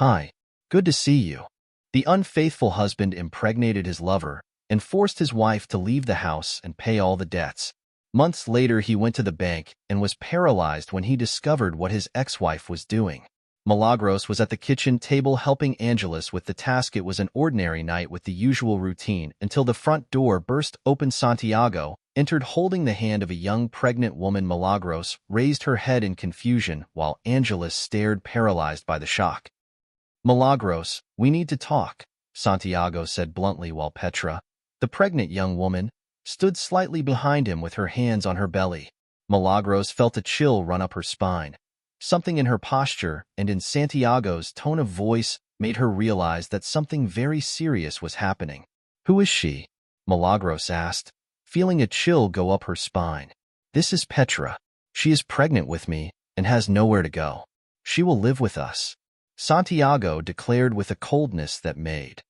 Hi, good to see you. The unfaithful husband impregnated his lover and forced his wife to leave the house and pay all the debts. Months later, he went to the bank and was paralyzed when he discovered what his ex-wife was doing. Milagros was at the kitchen table helping Ángeles with the task. It was an ordinary night with the usual routine until the front door burst open. Santiago entered holding the hand of a young pregnant woman. Milagros raised her head in confusion while Ángeles stared, paralyzed by the shock. "Milagros, we need to talk," Santiago said bluntly while Petra, the pregnant young woman, stood slightly behind him with her hands on her belly. Milagros felt a chill run up her spine. Something in her posture and in Santiago's tone of voice made her realize that something very serious was happening. "Who is she?" Milagros asked, feeling a chill go up her spine. "This is Petra. She is pregnant with me and has nowhere to go. She will live with us," Santiago declared with a coldness that made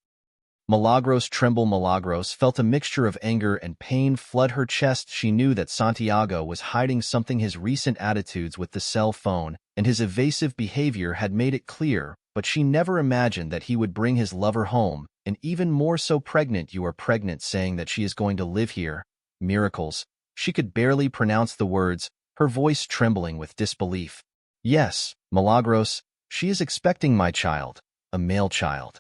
Milagros tremble. Milagros felt a mixture of anger and pain flood her chest. She knew that Santiago was hiding something. His recent attitudes with the cell phone and his evasive behavior had made it clear, but she never imagined that he would bring his lover home, and even more so pregnant. "You are pregnant, saying that she is going to live here. Miracles." She could barely pronounce the words, her voice trembling with disbelief. "Yes, Milagros, she is expecting my child, a male child."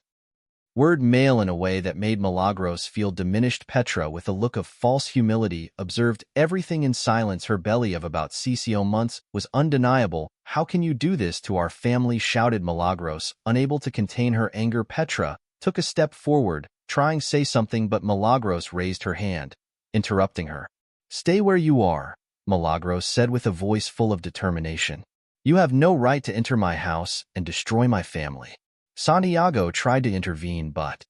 Word male in a way that made Milagros feel diminished. Petra, with a look of false humility, observed everything in silence. Her belly of about 6 months was undeniable. "How can you do this to our family?" shouted Milagros, unable to contain her anger. Petra took a step forward, trying to say something, but Milagros raised her hand, interrupting her. "Stay where you are," Milagros said with a voice full of determination. "You have no right to enter my house and destroy my family." Santiago tried to intervene, but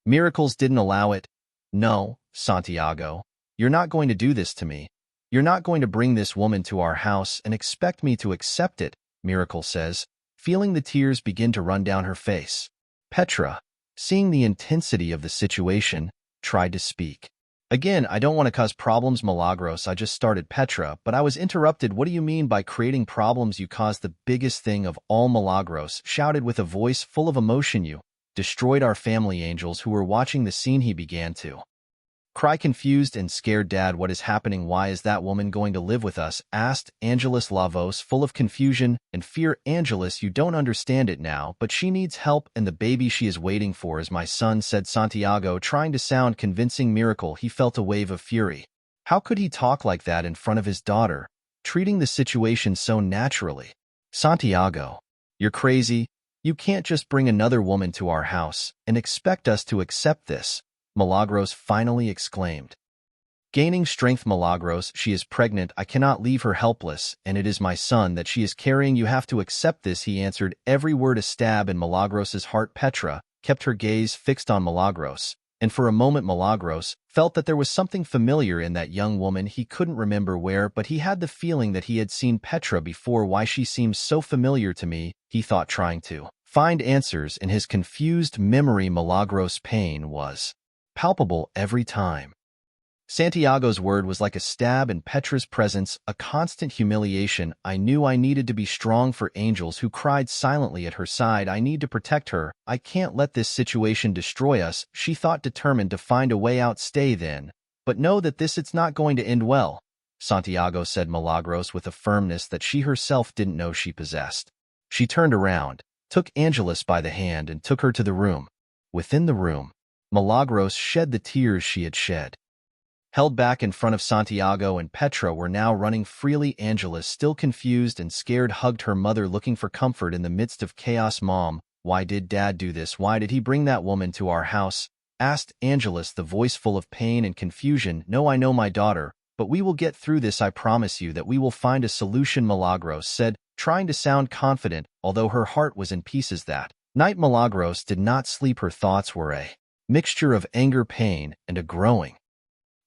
Miracles didn't allow it. "No, Santiago, you're not going to do this to me. You're not going to bring this woman to our house and expect me to accept it," Miracle says, feeling the tears begin to run down her face. Petra, seeing the intensity of the situation, tried to speak. "Again, I don't want to cause problems, Milagros. I just started." Petra, but I was interrupted. "What do you mean by creating problems? You caused the biggest thing of all," Milagros shouted with a voice full of emotion. "You destroyed our family." Angels, who were watching the scene, he began to cry, confused and scared. "Dad, what is happening? Why is that woman going to live with us?" asked Ángeles, la voz full of confusion and fear. "Ángeles, you don't understand it now, but she needs help, and the baby she is waiting for is my son," said Santiago, trying to sound convincing. Miracle, he felt a wave of fury. How could he talk like that in front of his daughter, treating the situation so naturally? "Santiago, you're crazy. You can't just bring another woman to our house and expect us to accept this," Milagros finally exclaimed. Gaining strength, "Milagros, she is pregnant. I cannot leave her helpless, and it is my son that she is carrying. You have to accept this," he answered, every word a stab in Milagros's heart. Petra kept her gaze fixed on Milagros, and for a moment Milagros felt that there was something familiar in that young woman. He couldn't remember where, but he had the feeling that he had seen Petra before. "Why she seems so familiar to me," he thought, trying to find answers in his confused memory. Milagros' pain was palpable every time. Santiago's word was like a stab in Petra's presence, a constant humiliation. "I knew I needed to be strong for Angels," who cried silently at her side. "I need to protect her. I can't let this situation destroy us," she thought, determined to find a way out. "Stay then, but know that it's not going to end well," Santiago said Milagros with a firmness that she herself didn't know she possessed. She turned around, took Ángeles by the hand and took her to the room. Within the room, Milagros shed the tears she had shed. Held back in front of Santiago and Petra were now running freely. Ángeles, still confused and scared, hugged her mother, looking for comfort in the midst of chaos. "Mom, why did Dad do this? Why did he bring that woman to our house?" asked Ángeles, the voice full of pain and confusion. "No, I know, my daughter, but we will get through this. I promise you that we will find a solution," Milagros said, trying to sound confident, although her heart was in pieces. That night Milagros did not sleep. Her thoughts were a mixture of anger, pain, and a growing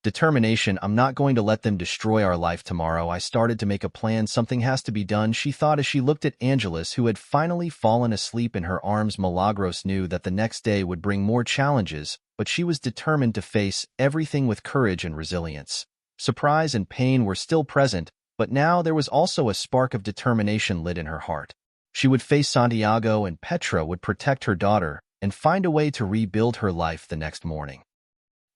determination. "I'm not going to let them destroy our life. Tomorrow I started to make a plan. Something has to be done," she thought as she looked at Ángeles, who had finally fallen asleep in her arms. Milagros knew that the next day would bring more challenges, but she was determined to face everything with courage and resilience. Surprise and pain were still present, but now there was also a spark of determination lit in her heart. She would face Santiago and Petra would protect her daughter and find a way to rebuild her life the next morning.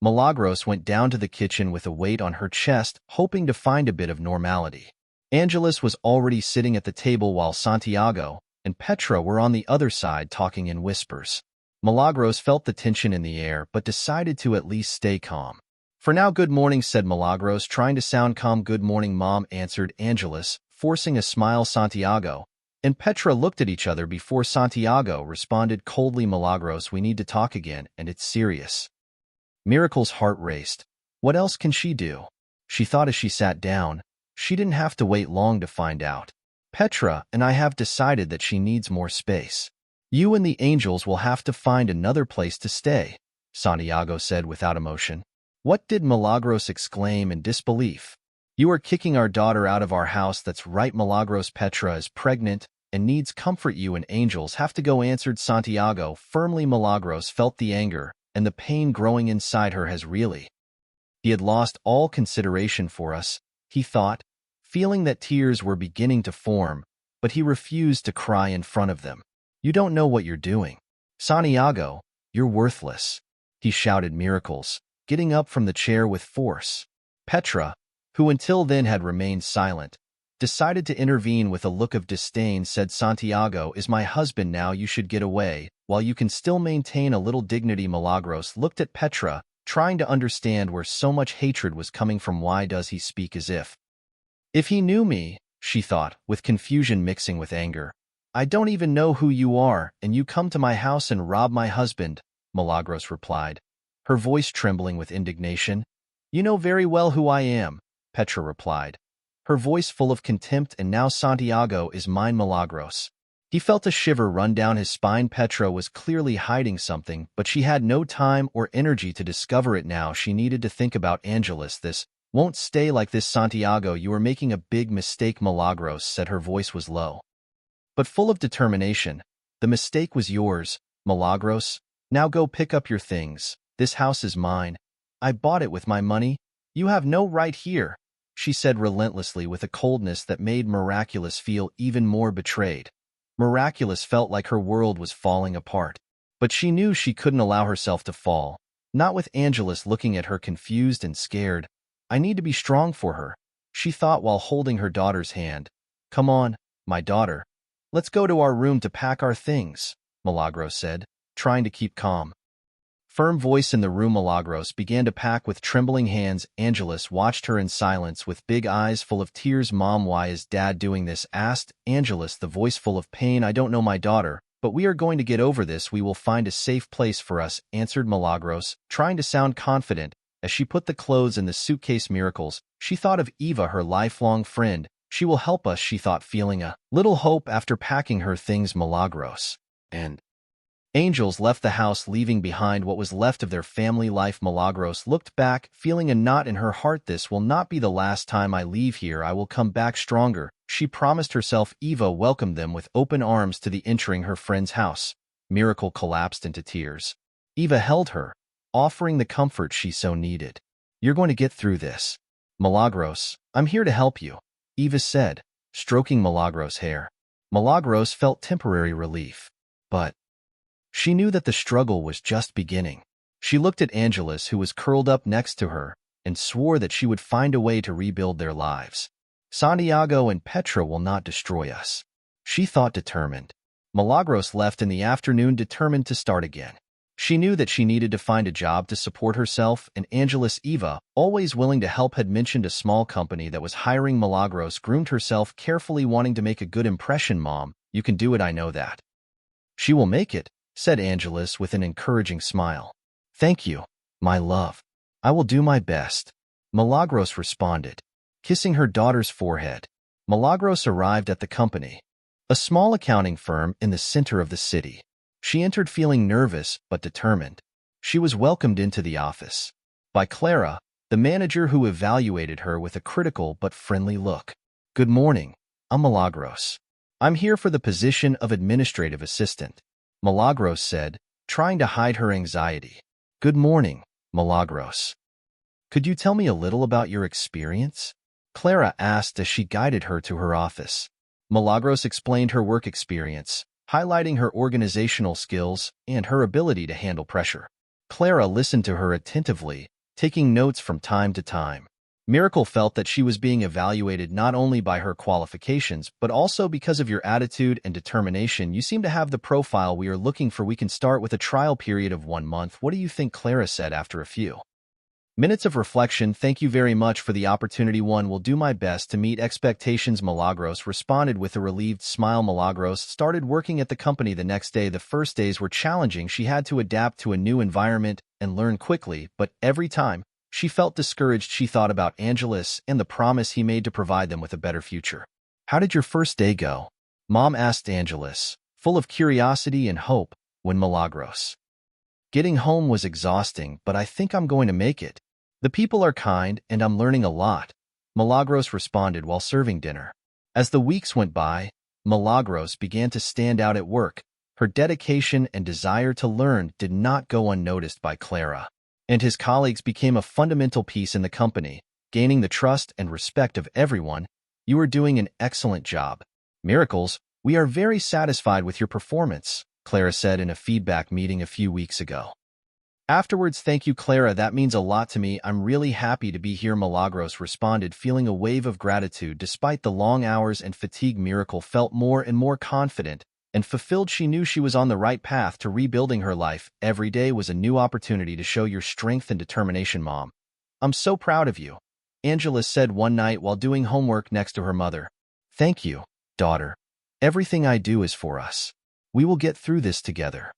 Milagros went down to the kitchen with a weight on her chest, hoping to find a bit of normality. Ángeles was already sitting at the table while Santiago and Petra were on the other side talking in whispers. Milagros felt the tension in the air but decided to at least stay calm. "For now, good morning," said Milagros, trying to sound calm. "Good morning, Mom," answered Ángeles, forcing a smile. Santiago and Petra looked at each other before Santiago responded coldly, "Milagros, we need to talk again, and it's serious." Miracle's heart raced. What else can she do? She thought as she sat down. She didn't have to wait long to find out. "Petra and I have decided that she needs more space. You and the angels will have to find another place to stay," Santiago said without emotion. "What?" did Milagros exclaim in disbelief. "You are kicking our daughter out of our house." "That's right, Milagros. Petra is pregnant and needs comfort. You and angels have to go," answered Santiago firmly. Milagros felt the anger and the pain growing inside her. He had lost all consideration for us, he thought, feeling that tears were beginning to form, but he refused to cry in front of them. "You don't know what you're doing. Santiago, you're worthless," he shouted. Miracles, getting up from the chair with force. Petra, who until then had remained silent, decided to intervene with a look of disdain. Said, "Santiago is my husband now. You should get away, while you can still maintain a little dignity." Milagros looked at Petra, trying to understand where so much hatred was coming from. Why does he speak as if he knew me? She thought, with confusion mixing with anger. "I don't even know who you are, and you come to my house and rob my husband," Milagros replied, her voice trembling with indignation. "You know very well who I am," Petra replied, her voice full of contempt. "And now Santiago is mine." Milagros. He felt a shiver run down his spine. Petra was clearly hiding something, but she had no time or energy to discover it now. She needed to think about Ángeles. "This won't stay like this, Santiago. You are making a big mistake," Milagros said. Her voice was low, but full of determination. "The mistake was yours, Milagros. Now go pick up your things. This house is mine. I bought it with my money. You have no right here," she said relentlessly with a coldness that made Miraculous feel even more betrayed. Miraculous felt like her world was falling apart, but she knew she couldn't allow herself to fall, not with Ángeles looking at her confused and scared. "I need to be strong for her," she thought while holding her daughter's hand. "Come on, my daughter. Let's go to our room to pack our things," Milagros said, trying to keep calm. Firm voice in the room. Milagros began to pack with trembling hands. Ángeles watched her in silence with big eyes full of tears. "Mom, why is Dad doing this?" asked Ángeles, the voice full of pain. "I don't know, my daughter, but we are going to get over this. We will find a safe place for us," answered Milagros, trying to sound confident. As she put the clothes in the suitcase, Miracles, she thought of Eva, her lifelong friend. "She will help us," she thought, feeling a little hope after packing her things. Milagros and Angels left the house, leaving behind what was left of their family life. Milagros looked back, feeling a knot in her heart. "This will not be the last time I leave here. I will come back stronger," she promised herself. Eva welcomed them with open arms to the entering her friend's house. Miracle collapsed into tears. Eva held her, offering the comfort she so needed. "You're going to get through this, Milagros. I'm here to help you," Eva said, stroking Milagros' hair. Milagros felt temporary relief, but she knew that the struggle was just beginning. She looked at Ángeles, who was curled up next to her, and swore that she would find a way to rebuild their lives. "Santiago and Petra will not destroy us," she thought, determined. Milagros left in the afternoon, determined to start again. She knew that she needed to find a job to support herself, and Ángeles, Eva, always willing to help, had mentioned a small company that was hiring. Milagros groomed herself carefully, wanting to make a good impression. "Mom, you can do it, I know that." "She will make it," said Ángeles with an encouraging smile. "Thank you, my love. I will do my best," Milagros responded, kissing her daughter's forehead. Milagros arrived at the company, a small accounting firm in the center of the city. She entered feeling nervous but determined. She was welcomed into the office by Clara, the manager, who evaluated her with a critical but friendly look. "Good morning, I'm Milagros. I'm here for the position of administrative assistant," Milagros said, trying to hide her anxiety. "Good morning, Milagros. Could you tell me a little about your experience?" Clara asked as she guided her to her office. Milagros explained her work experience, highlighting her organizational skills and her ability to handle pressure. Clara listened to her attentively, taking notes from time to time. Miracle felt that she was being evaluated not only by her qualifications, but also because of your attitude and determination. You seem to have the profile we are looking for. We can start with a trial period of 1 month. What do you think? Clara said after a few minutes of reflection. Thank you very much for the opportunity. One will do my best to meet expectations. Milagros responded with a relieved smile. Milagros started working at the company the next day. The first days were challenging. She had to adapt to a new environment and learn quickly, but every time she felt discouraged, she thought about Ángeles and the promise he made to provide them with a better future. How did your first day go? Mom asked Ángeles, full of curiosity and hope, when Milagros. Getting home was exhausting, but I think I'm going to make it. The people are kind and I'm learning a lot, Milagros responded while serving dinner. As the weeks went by, Milagros began to stand out at work. Her dedication and desire to learn did not go unnoticed by Clara, and his colleagues became a fundamental piece in the company, gaining the trust and respect of everyone. You are doing an excellent job. Miracles, we are very satisfied with your performance, Clara said in a feedback meeting a few weeks ago. Afterwards, thank you, Clara. That means a lot to me. I'm really happy to be here, Milagros responded, feeling a wave of gratitude. Despite the long hours and fatigue, Miracle felt more and more confident and fulfilled. She knew she was on the right path to rebuilding her life. Every day was a new opportunity to show your strength and determination, Mom. I'm so proud of you, Ángeles said one night while doing homework next to her mother. Thank you, daughter. Everything I do is for us. We will get through this together.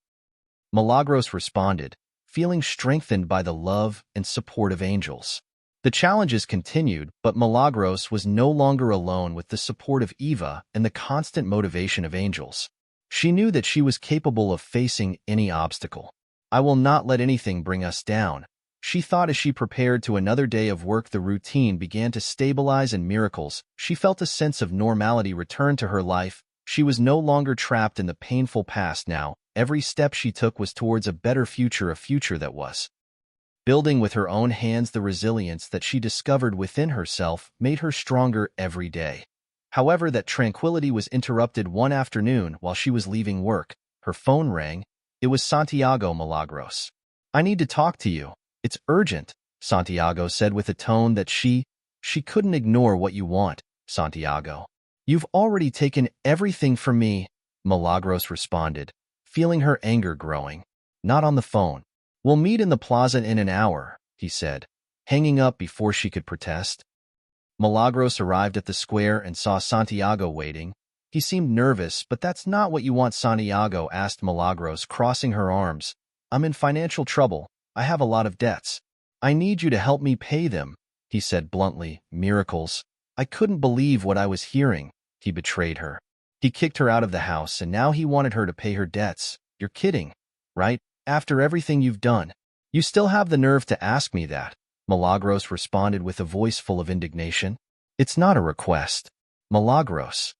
Milagros responded, feeling strengthened by the love and support of Ángeles. The challenges continued, but Milagros was no longer alone. With the support of Eva and the constant motivation of Ángeles, she knew that she was capable of facing any obstacle. I will not let anything bring us down, she thought as she prepared to another day of work. The routine began to stabilize and Miracles. She felt a sense of normality return to her life. She was no longer trapped in the painful past now. Every step she took was towards a better future, a future that was building with her own hands. The resilience that she discovered within herself made her stronger every day. However, that tranquility was interrupted one afternoon while she was leaving work. Her phone rang. It was Santiago. Milagros, I need to talk to you. It's urgent, Santiago said with a tone that she couldn't ignore. What you want, Santiago? You've already taken everything from me, Milagros responded, feeling her anger growing. Not on the phone. We'll meet in the plaza in an hour, he said, hanging up before she could protest. Milagros arrived at the square and saw Santiago waiting. He seemed nervous, but that's not what you want, Santiago asked Milagros, crossing her arms. I'm in financial trouble. I have a lot of debts. I need you to help me pay them, he said bluntly. Miracles. I couldn't believe what I was hearing. He betrayed her. He kicked her out of the house, and now he wanted her to pay her debts. You're kidding, right? After everything you've done, you still have the nerve to ask me that, Milagros responded with a voice full of indignation. It's not a request, Milagros.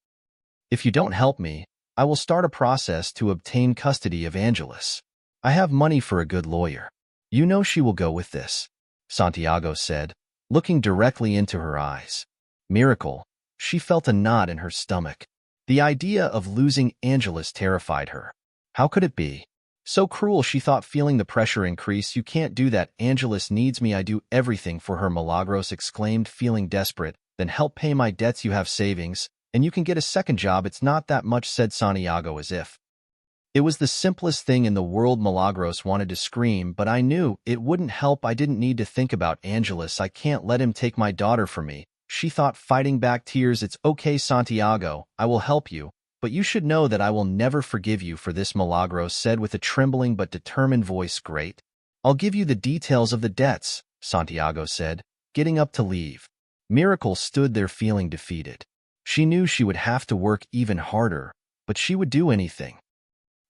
If you don't help me, I will start a process to obtain custody of Ángeles. I have money for a good lawyer. You know she will go with this, Santiago said, looking directly into her eyes. Miracle. She felt a knot in her stomach. The idea of losing Ángeles terrified her. How could it be so cruel, she thought, feeling the pressure increase. You can't do that. Ángeles needs me. I do everything for her, Milagros exclaimed, feeling desperate. Then help pay my debts. You have savings, and you can get a second job. It's not that much, said Santiago as if it was the simplest thing in the world. Milagros wanted to scream, but I knew it wouldn't help. I didn't need to think about Ángeles. I can't let him take my daughter from me, she thought, fighting back tears. It's okay, Santiago. I will help you. But you should know that I will never forgive you for this, Milagros said with a trembling but determined voice. Great. I'll give you the details of the debts, Santiago said, getting up to leave. Miracle stood there feeling defeated. She knew she would have to work even harder, but she would do anything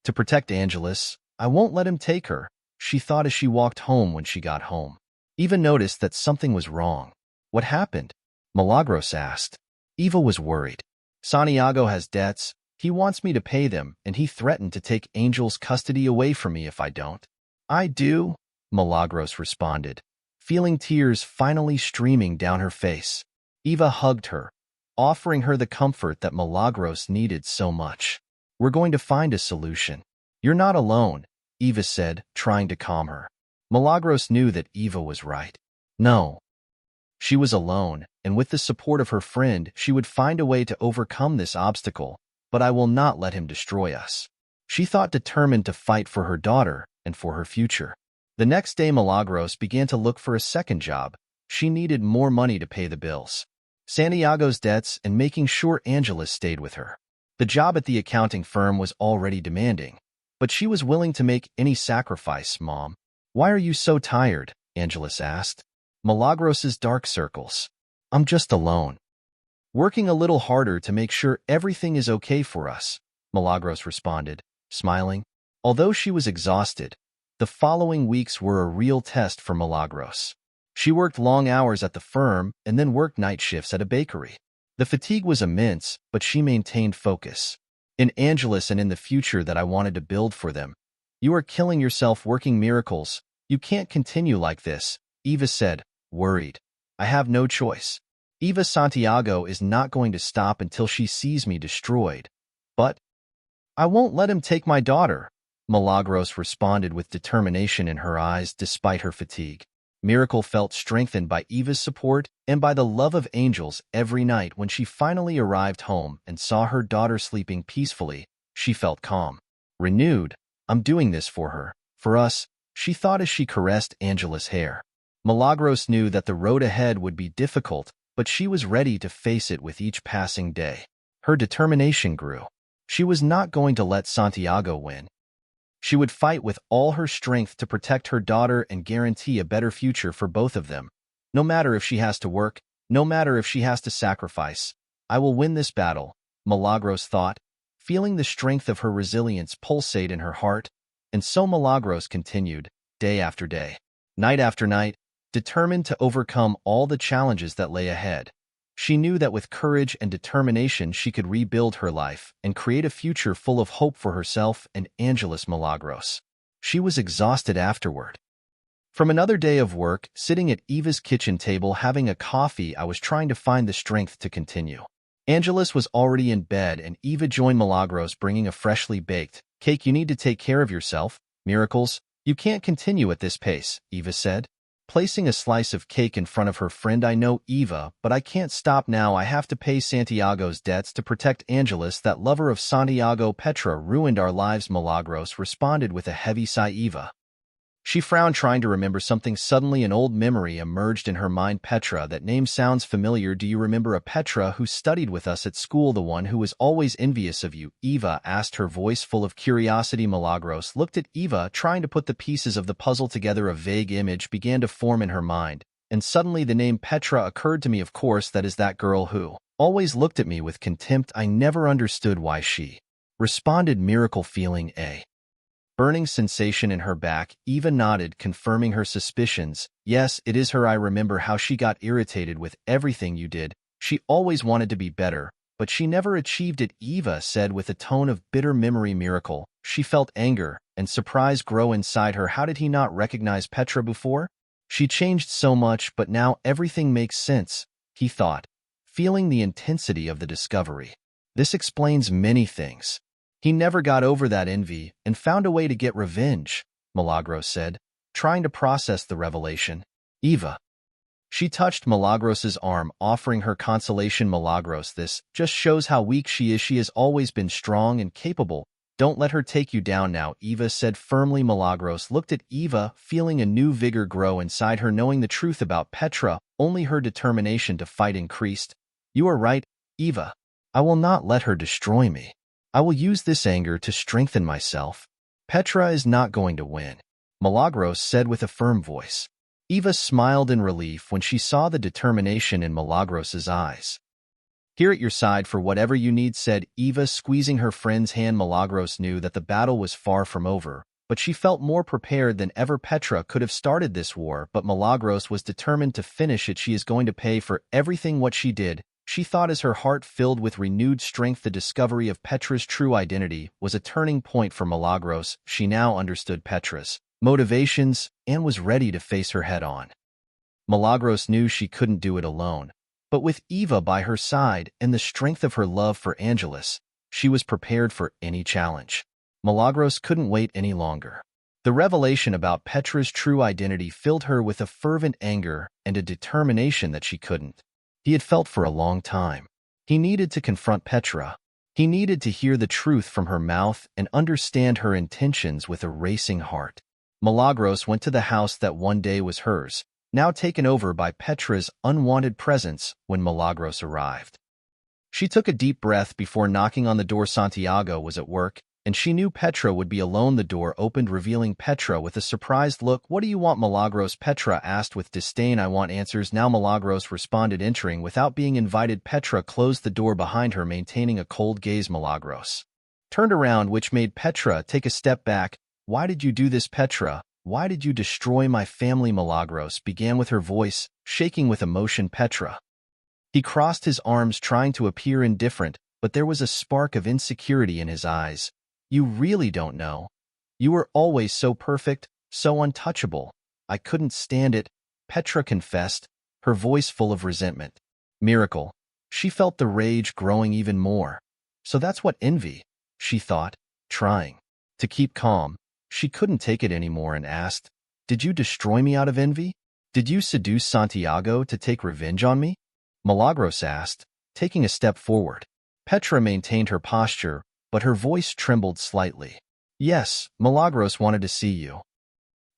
to protect Ángeles. I won't let him take her, she thought as she walked home. When she got home, Eva noticed that something was wrong. What happened? Milagros asked. Eva was worried. Santiago has debts. He wants me to pay them, and he threatened to take Ángeles' custody away from me if I don't. I do, Milagros responded, feeling tears finally streaming down her face. Eva hugged her, offering her the comfort that Milagros needed so much. "We're going to find a solution. You're not alone," Eva said, trying to calm her. Milagros knew that Eva was right. No. She was alone, and with the support of her friend, she would find a way to overcome this obstacle, but I will not let him destroy us. She thought, determined to fight for her daughter and for her future. The next day, Milagros began to look for a second job. She needed more money to pay the bills, Santiago's debts, and making sure Ángeles stayed with her. The job at the accounting firm was already demanding, but she was willing to make any sacrifice. "Mom, why are you so tired?" Ángeles asked. Milagros's dark circles. "I'm just alone, working a little harder to make sure everything is okay for us," Milagros responded, smiling. Although she was exhausted, the following weeks were a real test for Milagros. She worked long hours at the firm and then worked night shifts at a bakery. The fatigue was immense, but she maintained focus. "In Ángeles and in the future that I wanted to build for them. You are killing yourself working miracles. You can't continue like this," Eva said, worried. "I have no choice. Eva, Santiago is not going to stop until she sees me destroyed. But I won't let him take my daughter," Milagros responded with determination in her eyes despite her fatigue. Miracle felt strengthened by Eva's support and by the love of angels. Every night when she finally arrived home and saw her daughter sleeping peacefully, she felt calm, renewed. "I'm doing this for her, for us," she thought as she caressed Ángeles' hair. Milagros knew that the road ahead would be difficult, but she was ready to face it with each passing day. Her determination grew. She was not going to let Santiago win. She would fight with all her strength to protect her daughter and guarantee a better future for both of them. No matter if she has to work, no matter if she has to sacrifice, I will win this battle, Milagros thought, feeling the strength of her resilience pulsate in her heart. And so Milagros continued, day after day, night after night, determined to overcome all the challenges that lay ahead. She knew that with courage and determination she could rebuild her life and create a future full of hope for herself and Ángeles. Milagros. She was exhausted afterward. From another day of work, sitting at Eva's kitchen table having a coffee, I was trying to find the strength to continue. Ángeles was already in bed and Eva joined Milagros bringing a freshly baked cake. "You need to take care of yourself, Miracles. You can't continue at this pace," Eva said, placing a slice of cake in front of her friend. "I know, Eva, but I can't stop now. I have to pay Santiago's debts to protect Ángeles. That lover of Santiago, Petra, ruined our lives," Milagros responded with a heavy sigh. Eva. She frowned, trying to remember something. Suddenly an old memory emerged in her mind. "Petra, that name sounds familiar. Do you remember a Petra who studied with us at school, the one who was always envious of you?" Eva asked, her voice full of curiosity. Milagros looked at Eva, trying to put the pieces of the puzzle together. A vague image began to form in her mind, and suddenly the name Petra occurred to me. "Of course, that is that girl who always looked at me with contempt. I never understood why she," responded Miracle, feeling a burning sensation in her back. Eva nodded, confirming her suspicions. "Yes, it is her. I remember how she got irritated with everything you did. She always wanted to be better, but she never achieved it," Eva said with a tone of bitter memory. Miracle. She felt anger and surprise grow inside her. How did he not recognize Petra before? She changed so much, but now everything makes sense, he thought, feeling the intensity of the discovery. This explains many things. He never got over that envy and found a way to get revenge, Milagros said, trying to process the revelation. "Eva." She touched Milagros's arm, offering her consolation. "Milagros, this just shows how weak she is. She has always been strong and capable. Don't let her take you down now," Eva said firmly. Milagros looked at Eva, feeling a new vigor grow inside her. Knowing the truth about Petra, only her determination to fight increased. "You are right, Eva. I will not let her destroy me. I will use this anger to strengthen myself. Petra is not going to win," Milagros said with a firm voice. Eva smiled in relief when she saw the determination in Milagros's eyes. "Here at your side for whatever you need," said Eva, squeezing her friend's hand. Milagros knew that the battle was far from over, but she felt more prepared than ever. Petra could have started this war, but Milagros was determined to finish it. "She is going to pay for everything what she did," she thought as her heart filled with renewed strength. The discovery of Petra's true identity was a turning point for Milagros. She now understood Petra's motivations and was ready to face her head-on. Milagros knew she couldn't do it alone, But with Eva by her side and the strength of her love for Ángeles, she was prepared for any challenge. Milagros couldn't wait any longer. The revelation about Petra's true identity filled her with a fervent anger and a determination that she couldn't. He had felt for a long time. He needed to confront Petra. He needed to hear the truth from her mouth and understand her intentions with a racing heart. Milagros went to the house that one day was hers, now taken over by Petra's unwanted presence when Milagros arrived. She took a deep breath before knocking on the door. Santiago was at work, and she knew Petra would be alone. The door opened, revealing Petra with a surprised look. "What do you want, Milagros?" Petra asked with disdain. "I want answers now," Milagros responded, entering without being invited. Petra closed the door behind her, maintaining a cold gaze. Milagros turned around, which made Petra take a step back. "Why did you do this, Petra? Why did you destroy my family?" Milagros began with her voice shaking with emotion. Petra. He crossed his arms, trying to appear indifferent, but there was a spark of insecurity in his eyes. "You really don't know. You were always so perfect, so untouchable. I couldn't stand it," Petra confessed, her voice full of resentment. Miracle. She felt the rage growing even more. So that's what envy, she thought, trying to keep calm. She couldn't take it anymore and asked, "Did you destroy me out of envy? Did you seduce Santiago to take revenge on me?" Milagros asked, taking a step forward. Petra maintained her posture, but her voice trembled slightly. "Yes, Milagros wanted to see you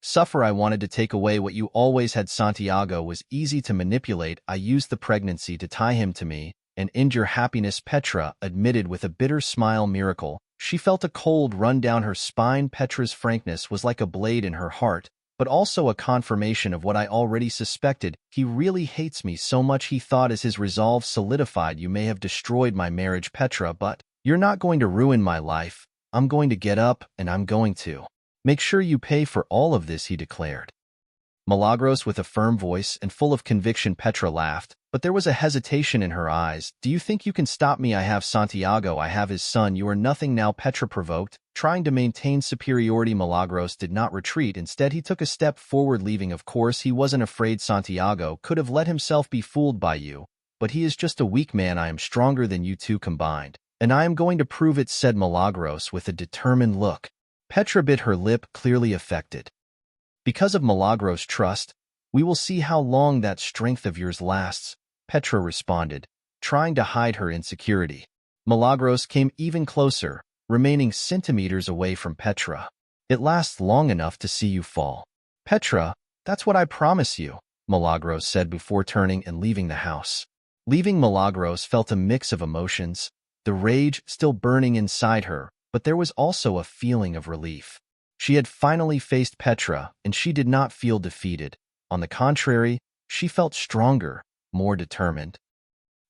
suffer. I wanted to take away what you always had. Santiago was easy to manipulate. I used the pregnancy to tie him to me and end your happiness," Petra admitted with a bitter smile. Miracle. She felt a cold run down her spine. Petra's frankness was like a blade in her heart, but also a confirmation of what I already suspected. "He really hates me so much," he thought as his resolve solidified. "You may have destroyed my marriage, Petra, but you're not going to ruin my life. I'm going to get up, and I'm going to make sure you pay for all of this," he declared. Milagros with a firm voice and full of conviction. Petra laughed, but there was a hesitation in her eyes. "Do you think you can stop me? I have Santiago. I have his son. You are nothing now," Petra provoked, trying to maintain superiority. Milagros did not retreat. Instead, he took a step forward, leaving. "Of course, he wasn't afraid. Santiago could have let himself be fooled by you, but he is just a weak man. I am stronger than you two combined, and I am going to prove it," said Milagros with a determined look. Petra bit her lip, clearly affected. "Because of Milagros' trust, we will see how long that strength of yours lasts," Petra responded, trying to hide her insecurity. Milagros came even closer, remaining centimeters away from Petra. "It lasts long enough to see you fall, Petra. That's what I promise you," Milagros said before turning and leaving the house. Leaving, Milagros felt a mix of emotions, the rage still burning inside her, but there was also a feeling of relief. She had finally faced Petra, and she did not feel defeated. On the contrary, she felt stronger, more determined.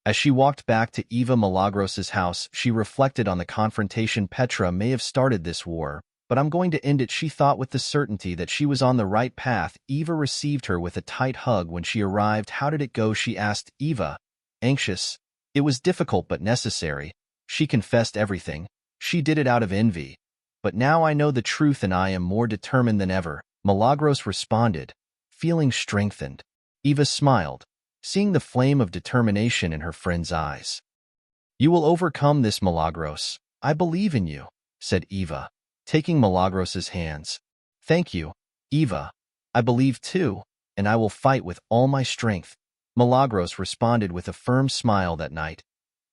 As she walked back to Eva Milagros's house, she reflected on the confrontation. "Petra may have started this war, but I'm going to end it," she thought with the certainty that she was on the right path. Eva received her with a tight hug when she arrived. "How did it go?" she asked Eva, anxious. "It was difficult but necessary." She confessed everything. She did it out of envy. "But now I know the truth and I am more determined than ever," Milagros responded, feeling strengthened. Eva smiled, seeing the flame of determination in her friend's eyes. "You will overcome this, Milagros. I believe in you," said Eva, taking Milagros's hands. "Thank you, Eva. I believe too, and I will fight with all my strength," Milagros responded with a firm smile. That night,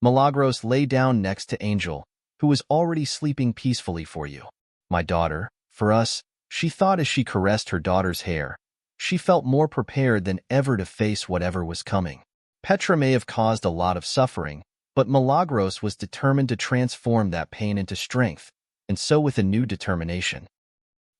Milagros lay down next to Angel, who was already sleeping peacefully. "For you, my daughter, for us," she thought as she caressed her daughter's hair. She felt more prepared than ever to face whatever was coming. Petra may have caused a lot of suffering, but Milagros was determined to transform that pain into strength, and so with a new determination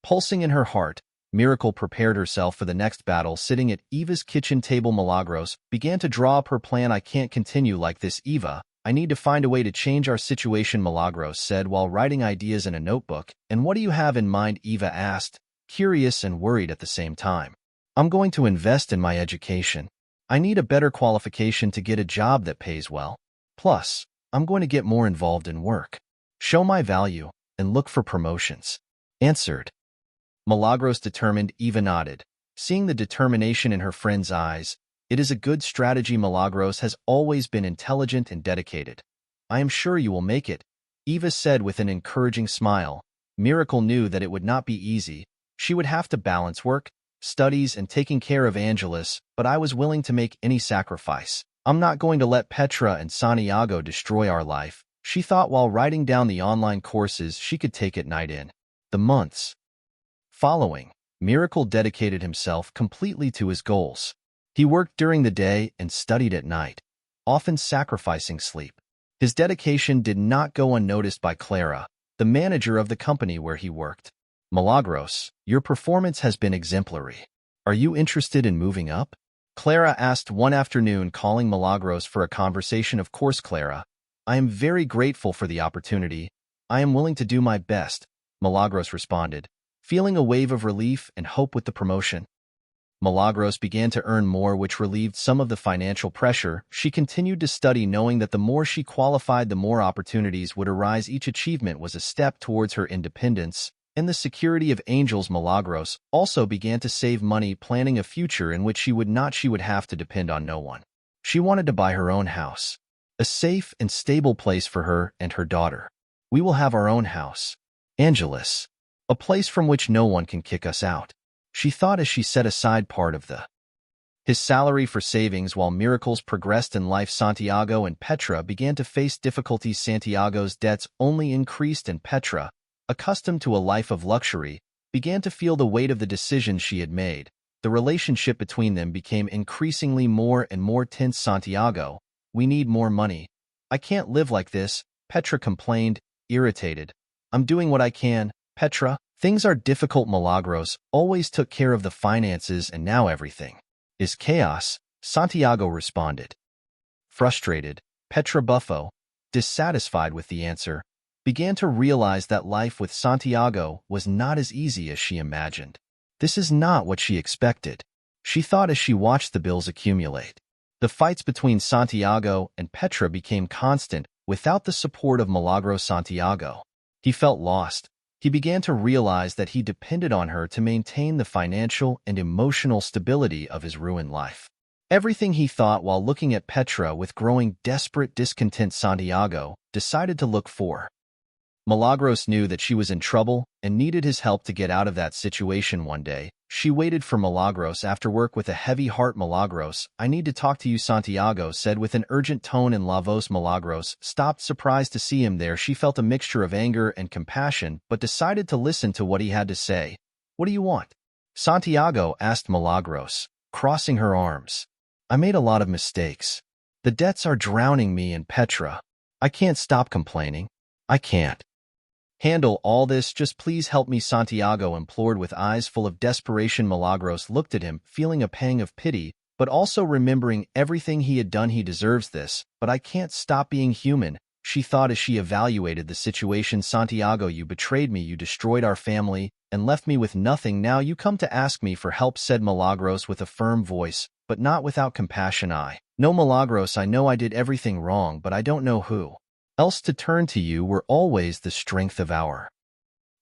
pulsing in her heart, Miracle prepared herself for the next battle. Sitting at Eva's kitchen table, Milagros began to draw up her plan. "I can't continue like this, Eva. I need to find a way to change our situation," Milagros said while writing ideas in a notebook. "And what do you have in mind?" Eva asked, curious and worried at the same time. "I'm going to invest in my education. I need a better qualification to get a job that pays well. Plus, I'm going to get more involved in work, show my value, and look for promotions," answered Milagros, determined. Eva nodded, seeing the determination in her friend's eyes. It is a good strategy. Milagros has always been intelligent and dedicated. I am sure you will make it, Eva said with an encouraging smile. Miracle knew that it would not be easy. She would have to balance work, studies, and taking care of Ángeles, but I was willing to make any sacrifice. I'm not going to let Petra and Santiago destroy our life, she thought while writing down the online courses she could take at night. In the months following, Miracle dedicated himself completely to his goals. He worked during the day and studied at night, often sacrificing sleep. His dedication did not go unnoticed by Clara, the manager of the company where he worked. Milagros, your performance has been exemplary. Are you interested in moving up? Clara asked one afternoon, calling Milagros for a conversation. Of course, Clara. I am very grateful for the opportunity. I am willing to do my best, Milagros responded, feeling a wave of relief and hope with the promotion. Milagros began to earn more, which relieved some of the financial pressure. She continued to study, knowing that the more she qualified, the more opportunities would arise. Each achievement was a step towards her independence and the security of Ángeles. Milagros also began to save money, planning a future in which she would have to depend on no one. She wanted to buy her own house, a safe and stable place for her and her daughter. We will have our own house, Ángeles, a place from which no one can kick us out, she thought as she set aside part of his salary for savings. While miracles progressed in life, Santiago and Petra began to face difficulties. Santiago's debts only increased, and Petra, accustomed to a life of luxury, began to feel the weight of the decisions she had made. The relationship between them became increasingly more and more tense. Santiago, we need more money. I can't live like this, Petra complained, irritated. I'm doing what I can, Petra. Things are difficult. Milagros always took care of the finances, and now everything is chaos, Santiago responded. Frustrated, Petra Buffo, dissatisfied with the answer, began to realize that life with Santiago was not as easy as she imagined. This is not what she expected, she thought as she watched the bills accumulate. The fights between Santiago and Petra became constant. Without the support of Milagros, Santiago, he felt lost. He began to realize that he depended on her to maintain the financial and emotional stability of his ruined life. Everything he thought while looking at Petra with growing desperate discontent. Santiago decided to look for Milagros, knew that she was in trouble and needed his help to get out of that situation. One day, she waited for Milagros after work with a heavy heart. Milagros, I need to talk to you, Santiago said with an urgent tone in la voz. Milagros stopped, surprised to see him there. She felt a mixture of anger and compassion, but decided to listen to what he had to say. What do you want? Santiago asked Milagros, crossing her arms. I made a lot of mistakes. The debts are drowning me and Petra. I can't stop complaining. I can't handle all this. Just please help me, Santiago implored with eyes full of desperation. Milagros looked at him, feeling a pang of pity, but also remembering everything he had done. He deserves this, but I can't stop being human, she thought as she evaluated the situation. Santiago, you betrayed me, you destroyed our family, and left me with nothing. Now you come to ask me for help, said Milagros with a firm voice, but not without compassion. I know, Milagros, I know I did everything wrong, but I don't know who else to turn to. You were always the strength of our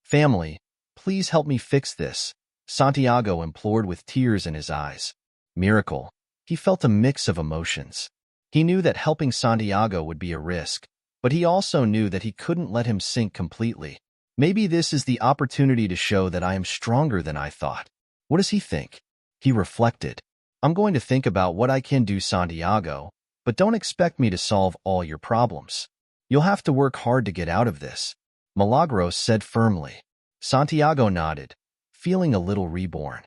family. Please help me fix this, Santiago implored with tears in his eyes. Miracle. He felt a mix of emotions. He knew that helping Santiago would be a risk, but he also knew that he couldn't let him sink completely. Maybe this is the opportunity to show that I am stronger than I thought. What does he think? He reflected. I'm going to think about what I can do, Santiago, but don't expect me to solve all your problems. You'll have to work hard to get out of this, Milagros said firmly. Santiago nodded, feeling a little reborn.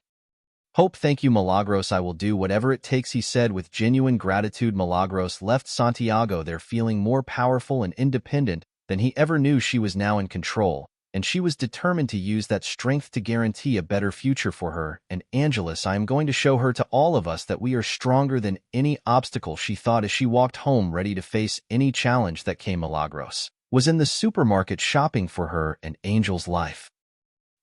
Hope, thank you, Milagros. I will do whatever it takes, he said with genuine gratitude. Milagros left Santiago there feeling more powerful and independent than he ever knew. She was now in control, and she was determined to use that strength to guarantee a better future for her and Ángeles. I am going to show her, to all of us, that we are stronger than any obstacle, she thought as she walked home ready to face any challenge that came. Milagros was in the supermarket shopping for her and Angel's life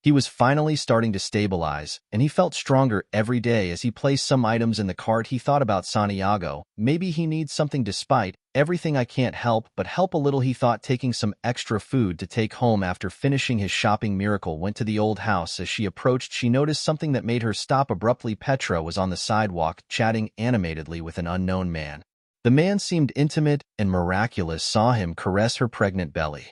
He was finally starting to stabilize, and he felt stronger every day as he placed some items in the cart. He thought about Santiago. Maybe he needs something despite everything. I can't help but help a little, he thought, taking some extra food to take home after finishing his shopping. Miracle went to the old house. As she approached, she noticed something that made her stop abruptly. Petra was on the sidewalk, chatting animatedly with an unknown man. The man seemed intimate and miraculous. Saw him caress her pregnant belly.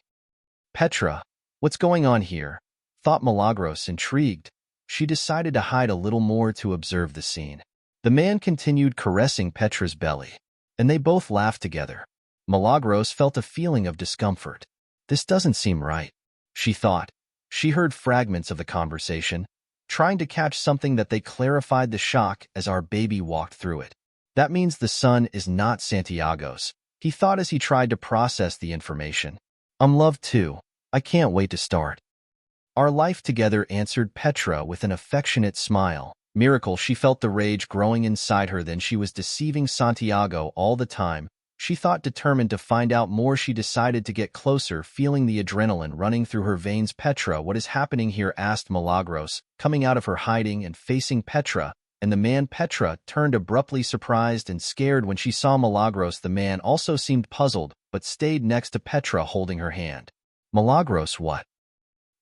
Petra, what's going on here? Thought Milagros, intrigued. She decided to hide a little more to observe the scene. The man continued caressing Petra's belly, and they both laughed together. Milagros felt a feeling of discomfort. This doesn't seem right, she thought. She heard fragments of the conversation, trying to catch something that they clarified the shock as our baby walked through it. That means the son is not Santiago's, he thought as he tried to process the information. I'm loved too. I can't wait to start our life together, answered Petra with an affectionate smile. Miracle, she felt the rage growing inside her. Then she was deceiving Santiago all the time. She thought, determined to find out more. She decided to get closer, feeling the adrenaline running through her veins. Petra, what is happening here? Asked Milagros, coming out of her hiding and facing Petra and the man. Petra turned abruptly, surprised and scared when she saw Milagros. The man also seemed puzzled, but stayed next to Petra, holding her hand. Milagros,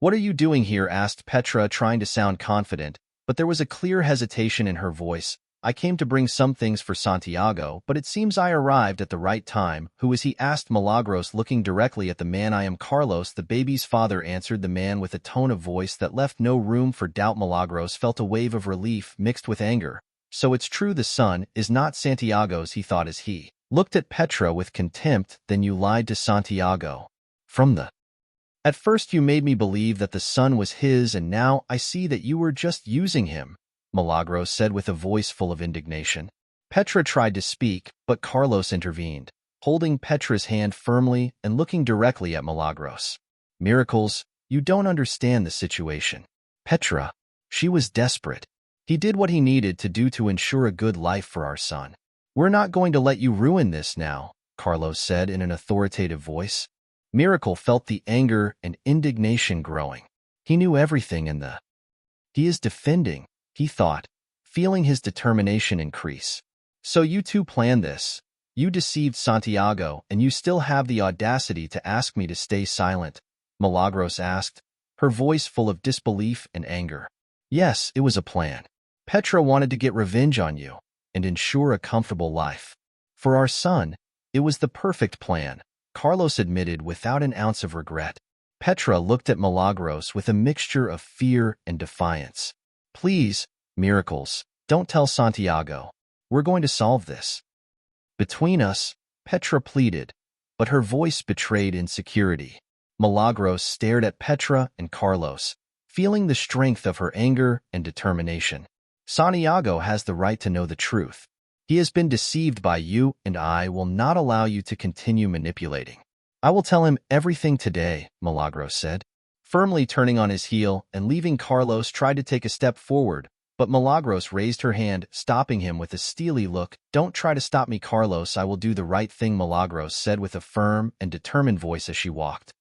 what are you doing here? Asked Petra, trying to sound confident, but there was a clear hesitation in her voice. I came to bring some things for Santiago, but it seems I arrived at the right time. Who is he? Asked Milagros, looking directly at the man. I am Carlos, the baby's father, answered the man with a tone of voice that left no room for doubt. Milagros felt a wave of relief mixed with anger. So it's true, the son is not Santiago's, he thought as he looked at Petra with contempt. Then you lied to Santiago. At first you made me believe that the son was his, and now I see that you were just using him, Milagros said with a voice full of indignation. Petra tried to speak, but Carlos intervened, holding Petra's hand firmly and looking directly at Milagros. Miracles, you don't understand the situation. Petra, she was desperate. He did what he needed to do to ensure a good life for our son. We're not going to let you ruin this now, Carlos said in an authoritative voice. Miracle felt the anger and indignation growing. He knew everything he is defending, he thought, feeling his determination increase. So you two planned this. You deceived Santiago, and you still have the audacity to ask me to stay silent, Milagros asked, her voice full of disbelief and anger. Yes, it was a plan. Petra wanted to get revenge on you and ensure a comfortable life. For our son, it was the perfect plan, Carlos admitted without an ounce of regret. Petra looked at Milagros with a mixture of fear and defiance. Please, Miracles, don't tell Santiago. We're going to solve this between us, Petra pleaded, but her voice betrayed insecurity. Milagros stared at Petra and Carlos, feeling the strength of her anger and determination. Santiago has the right to know the truth. He has been deceived by you, and I will not allow you to continue manipulating. I will tell him everything today, Milagros said, firmly turning on his heel and leaving. Carlos tried to take a step forward, but Milagros raised her hand, stopping him with a steely look. Don't try to stop me, Carlos. I will do the right thing, Milagros said with a firm and determined voice as she walked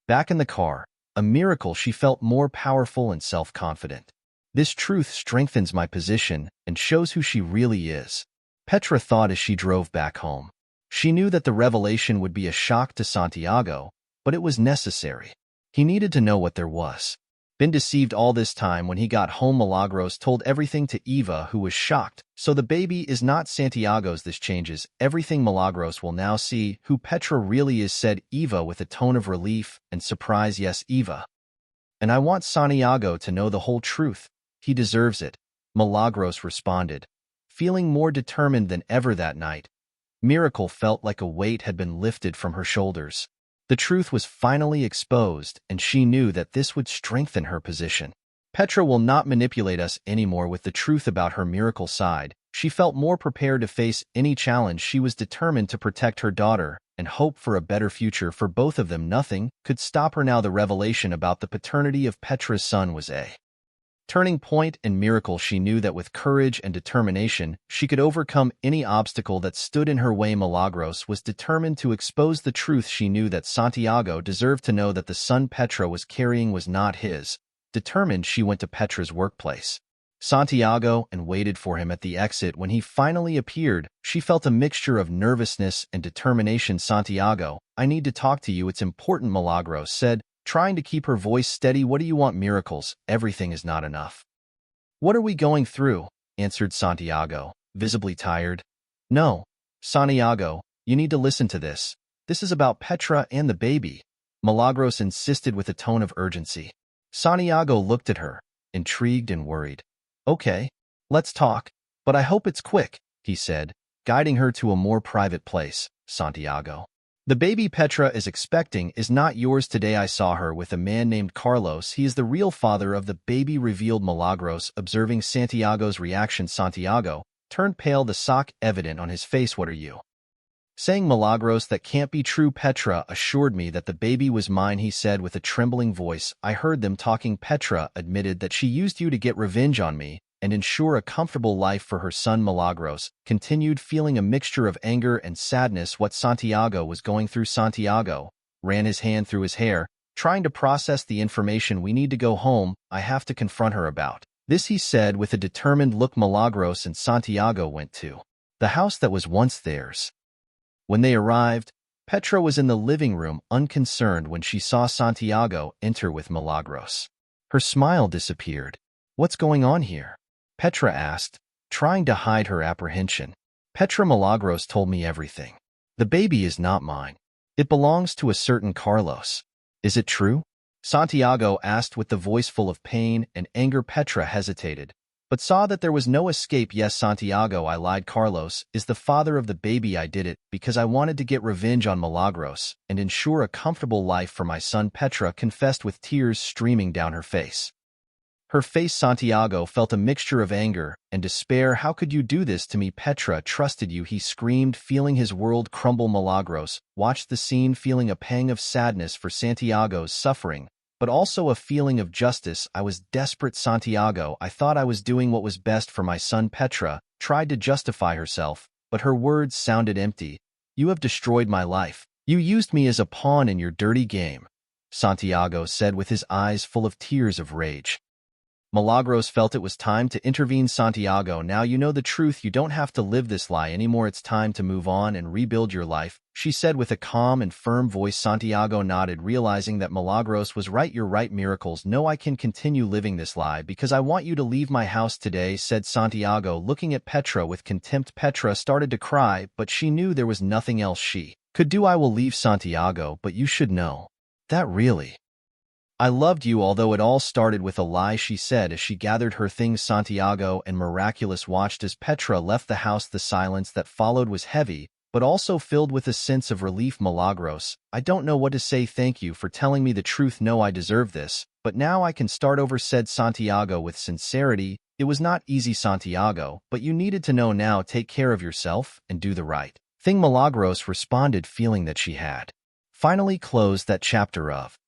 back in the car. A miracle, she felt more powerful and self-confident. This truth strengthens my position and shows who she really is, Petra thought as she drove back home. She knew that the revelation would be a shock to Santiago, but it was necessary. He needed to know what there was been deceived all this time. When he got home, Milagros told everything to Eva, who was shocked. So the baby is not Santiago's. This changes everything. Milagros will now see who Petra really is, said Eva with a tone of relief and surprise. Yes, Eva. And I want Santiago to know the whole truth. He deserves it, Milagros responded, feeling more determined than ever that night. Miracle felt like a weight had been lifted from her shoulders. The truth was finally exposed, and she knew that this would strengthen her position. Petra will not manipulate us anymore. With the truth about her Miracle side, she felt more prepared to face any challenge. She was determined to protect her daughter and hope for a better future for both of them. Nothing could stop her now. The revelation about the paternity of Petra's son was a turning point in Miracle. She knew that with courage and determination, she could overcome any obstacle that stood in her way. Milagros was determined to expose the truth. She knew that Santiago deserved to know that the son Petra was carrying was not his. Determined, she went to Petra's workplace. Santiago and waited for him at the exit. When he finally appeared, she felt a mixture of nervousness and determination. "Santiago, I need to talk to you. It's important," Milagros said, trying to keep her voice steady. "What do you want? Miracles? Everything is not enough." "What are we going through?" answered Santiago, visibly tired. "No, Santiago, you need to listen to this. This is about Petra and the baby," Milagros insisted with a tone of urgency. Santiago looked at her, intrigued and worried. "Okay, let's talk, but I hope it's quick," he said, guiding her to a more private place. "Santiago, the baby Petra is expecting is not yours. Today I saw her with a man named Carlos. He is the real father of the baby," revealed Milagros, observing Santiago's reaction. Santiago turned pale, the shock evident on his face. "What are you saying, Milagros? That can't be true." "Petra assured me that the baby was mine," he said with a trembling voice. "I heard them talking." "Petra admitted that she used you to get revenge on me and ensure a comfortable life for her son," Milagros continued, feeling a mixture of anger and sadness what Santiago was going through. Santiago ran his hand through his hair, trying to process the information. "We need to go home. I have to confront her about this," he said with a determined look. Milagros and Santiago went to the house that was once theirs. When they arrived, Petra was in the living room, unconcerned when she saw Santiago enter with Milagros. Her smile disappeared. "What's going on here?" Petra asked, trying to hide her apprehension. "Petra, Milagros told me everything. The baby is not mine. It belongs to a certain Carlos." "Is it true?" Santiago asked with the voice full of pain and anger. Petra hesitated, but saw that there was no escape. "Yes, Santiago, I lied. Carlos is the father of the baby. I did it because I wanted to get revenge on Milagros and ensure a comfortable life for my son," Petra confessed with tears streaming down her face. Santiago felt a mixture of anger and despair. "How could you do this to me? Petra trusted you," he screamed, feeling his world crumble. Milagros watched the scene, feeling a pang of sadness for Santiago's suffering, but also a feeling of justice. "I was desperate, Santiago. I thought I was doing what was best for my son." Petra tried to justify herself, but her words sounded empty. "You have destroyed my life. You used me as a pawn in your dirty game," Santiago said with his eyes full of tears of rage. Milagros felt it was time to intervene. "Santiago, now you know the truth. You don't have to live this lie anymore. It's time to move on and rebuild your life," she said with a calm and firm voice. Santiago nodded, realizing that Milagros was right. "You're right, Miracles. No, I can continue living this lie because I want you to leave my house today," said Santiago, looking at Petra with contempt. Petra started to cry, but she knew there was nothing else she could do. "I will leave, Santiago, but you should know that really I loved you, although it all started with a lie," she said as she gathered her things. Santiago and Milagros watched as Petra left the house. The silence that followed was heavy, but also filled with a sense of relief. "Milagros, I don't know what to say. Thank you for telling me the truth. No, I deserve this, but now I can start over," said Santiago with sincerity. "It was not easy, Santiago, but you needed to know. Now take care of yourself and do the right thing." Milagros responded, feeling that she had finally closed that chapter of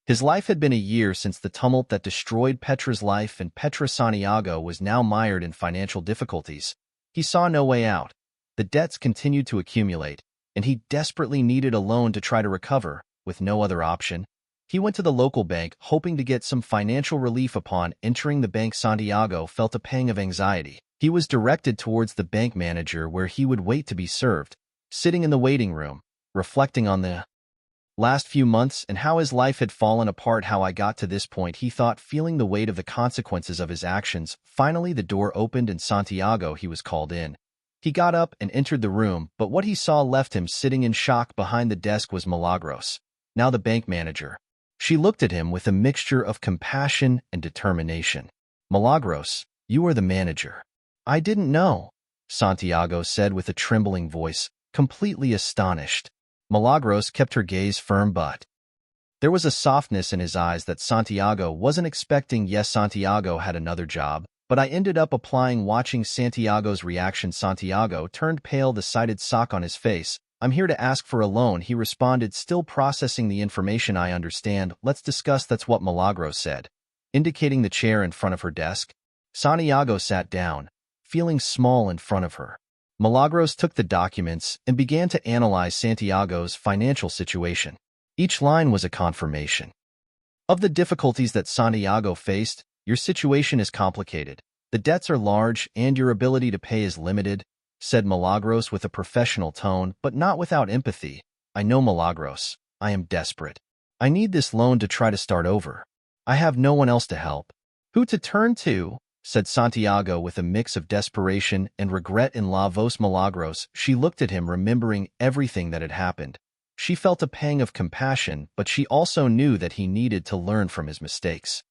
his life. Had been a year since the tumult that destroyed Petra's life, and Santiago was now mired in financial difficulties. He saw no way out. The debts continued to accumulate, and he desperately needed a loan to try to recover. With no other option, he went to the local bank, hoping to get some financial relief. Upon entering the bank, Santiago felt a pang of anxiety. He was directed towards the bank manager, where he would wait to be served. Sitting in the waiting room, reflecting on the last few months and how his life had fallen apart. "How I got to this point," he thought, feeling the weight of the consequences of his actions. Finally, the door opened and Santiago, he was called in. He got up and entered the room, but what he saw left him sitting in shock. Behind the desk was Milagros, now the bank manager. She looked at him with a mixture of compassion and determination. "Milagros, you are the manager." "I didn't know," Santiago said with a trembling voice, completely astonished. Milagros kept her gaze firm, but there was a softness in his eyes that Santiago wasn't expecting. "Yes, Santiago had another job, but I ended up applying." Watching Santiago's reaction, Santiago turned pale, the sighted shock on his face. "I'm here to ask for a loan," he responded, still processing the information. "I understand. Let's discuss." "That's what," Milagros said, indicating the chair in front of her desk. Santiago sat down, feeling small in front of her. Milagros took the documents and began to analyze Santiago's financial situation. Each line was a confirmation Of the difficulties that Santiago faced, your situation is complicated. The debts are large and your ability to pay is limited, said Milagros with a professional tone, but not without empathy. I know, Milagros. I am desperate. I need this loan to try to start over. I have no one else to help. Who to turn to? Said Santiago with a mix of desperation and regret in la voz. Milagros. She looked at him, remembering everything that had happened. She felt a pang of compassion, but she also knew that he needed to learn from his mistakes.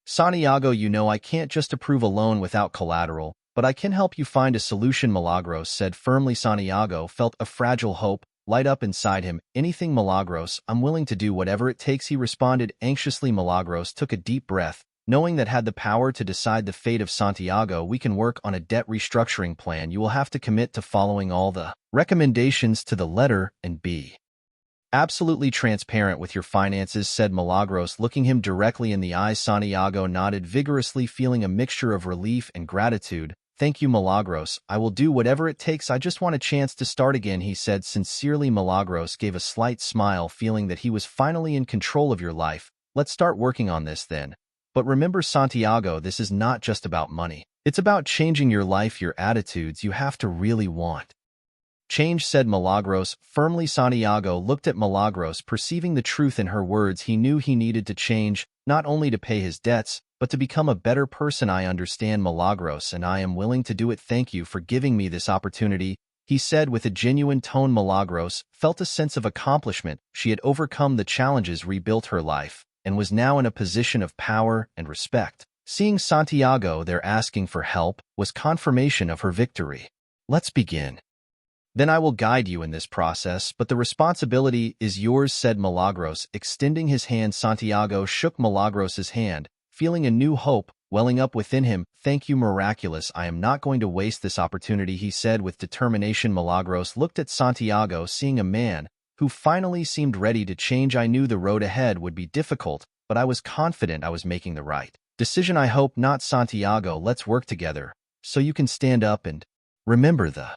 Santiago, you know I can't just approve a loan without collateral, but I can help you find a solution, Milagros said firmly. Santiago felt a fragile hope light up inside him. Anything, Milagros, I'm willing to do whatever it takes, he responded anxiously. Milagros took a deep breath, knowing that had the power to decide the fate of Santiago. We can work on a debt restructuring plan. You will have to commit to following all the recommendations to the letter and be absolutely transparent with your finances, said Milagros, looking him directly in the eyes. Santiago nodded vigorously, feeling a mixture of relief and gratitude. Thank you, Milagros. I will do whatever it takes. I just want a chance to start again, he said sincerely. Milagros gave a slight smile, feeling that he was finally in control of your life. Let's start working on this then. But remember, Santiago, this is not just about money. It's about changing your life, your attitudes. You have to really want change, said Milagros firmly. Santiago looked at Milagros, perceiving the truth in her words. He knew he needed to change, not only to pay his debts, but to become a better person. I understand, Milagros, and I am willing to do it. Thank you for giving me this opportunity, he said with a genuine tone. Milagros felt a sense of accomplishment. She had overcome the challenges, rebuilt her life, and was now in a position of power and respect. Seeing Santiago there asking for help was confirmation of her victory. Let's begin. Then I will guide you in this process, but the responsibility is yours, said Milagros, extending his hand. Santiago shook Milagros's hand, feeling a new hope welling up within him. Thank you, Miraculous. I am not going to waste this opportunity, he said with determination. Milagros looked at Santiago, seeing a man who finally seemed ready to change. I knew the road ahead would be difficult, but I was confident I was making the right decision. I hope not, Santiago. Let's work together so you can stand up and remember the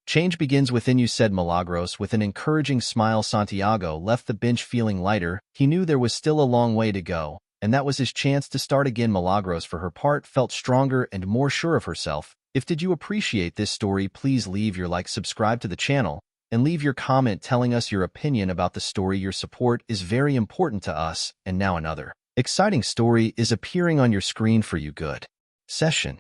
change begins within you, said Milagros with an encouraging smile. Santiago left the bench feeling lighter. He knew there was still a long way to go, and that was his chance to start again. Milagros, for her part, felt stronger and more sure of herself. Did you appreciate this story? Please leave your like, subscribe to the channel, and leave your comment telling us your opinion about the story. Your support is very important to us. And now another exciting story is appearing on your screen for you. Good session.